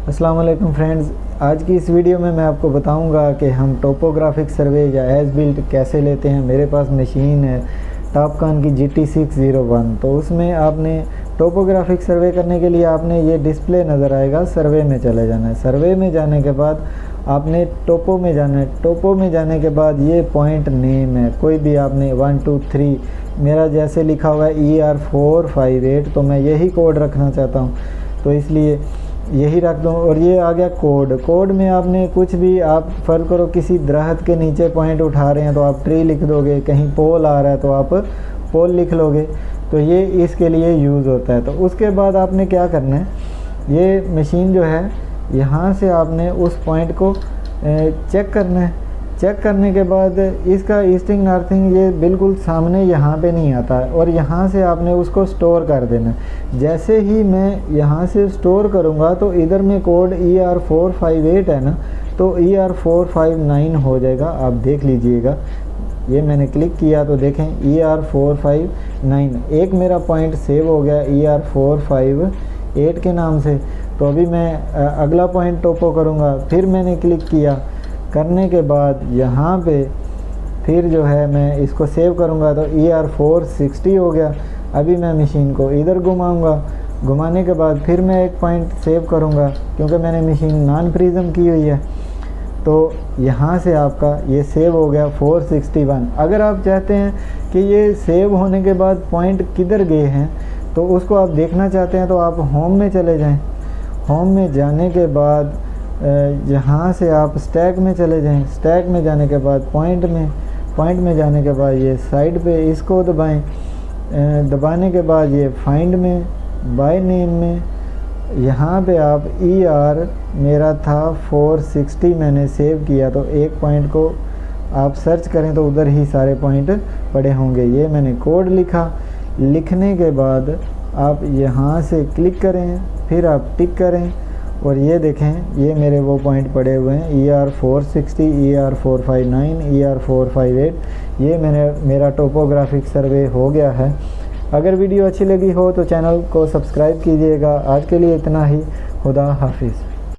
अस्सलाम वालेकुम फ्रेंड्स, आज की इस वीडियो में मैं आपको बताऊंगा कि हम टोपोग्राफिक सर्वे या एज बिल्ट कैसे लेते हैं। मेरे पास मशीन है टॉपकॉन की GT601। तो उसमें आपने टोपोग्राफिक सर्वे करने के लिए आपने ये डिस्प्ले नज़र आएगा, सर्वे में चले जाना है। सर्वे में जाने के बाद आपने टोपो में जाना है। टोपो में जाने के बाद ये पॉइंट नेम है, कोई भी आपने 1 2 3, मेरा जैसे लिखा हुआ है ER458, तो मैं यही कोड रखना चाहता हूँ तो इसलिए यही रख दूँ। और ये आ गया कोड। कोड में आपने कुछ भी, आप फ़र्क करो किसी दरख्त के नीचे पॉइंट उठा रहे हैं तो आप ट्री लिख दोगे, कहीं पोल आ रहा है तो आप पोल लिख लोगे। तो ये इसके लिए यूज़ होता है। तो उसके बाद आपने क्या करना है, ये मशीन जो है यहाँ से आपने उस पॉइंट को चेक करना है। चेक करने के बाद इसका ईस्टिंग नॉर्थिंग ये बिल्कुल सामने यहाँ पे नहीं आता है और यहाँ से आपने उसको स्टोर कर देना है। जैसे ही मैं यहाँ से स्टोर करूँगा तो इधर में कोड ER458 है ना, तो ER459 हो जाएगा। आप देख लीजिएगा, ये मैंने क्लिक किया तो देखें ER459 एक मेरा पॉइंट सेव हो गया ER458 के नाम से। तो अभी मैं अगला पॉइंट टोपो करूँगा। फिर मैंने क्लिक किया, करने के बाद यहाँ पे फिर जो है मैं इसको सेव करूँगा तो ER460 हो गया। अभी मैं मशीन को इधर घुमाऊँगा, घुमाने के बाद फिर मैं एक पॉइंट सेव करूँगा क्योंकि मैंने मशीन नॉन प्रिज्म की हुई है। तो यहाँ से आपका ये सेव हो गया 461। अगर आप चाहते हैं कि ये सेव होने के बाद पॉइंट किधर गए हैं तो उसको आप देखना चाहते हैं तो आप होम में चले जाएं। होम में जाने के बाद यहाँ से आप स्टैक में चले जाएं। स्टैक में जाने के बाद पॉइंट में जाने के बाद ये साइड पे इसको दबाएं। दबाने के बाद ये फाइंड में बाय नेम में यहाँ पे आप मेरा था 460 मैंने सेव किया, तो एक पॉइंट को आप सर्च करें तो उधर ही सारे पॉइंट पड़े होंगे। ये मैंने कोड लिखा। लिखने के बाद आप यहाँ से क्लिक करें, फिर आप टिक करें और ये देखें ये मेरे वो पॉइंट पड़े हुए हैं ER460, ER459, ER458। ये मेरा टोपोग्राफिक सर्वे हो गया है। अगर वीडियो अच्छी लगी हो तो चैनल को सब्सक्राइब कीजिएगा। आज के लिए इतना ही। खुदा हाफिज़।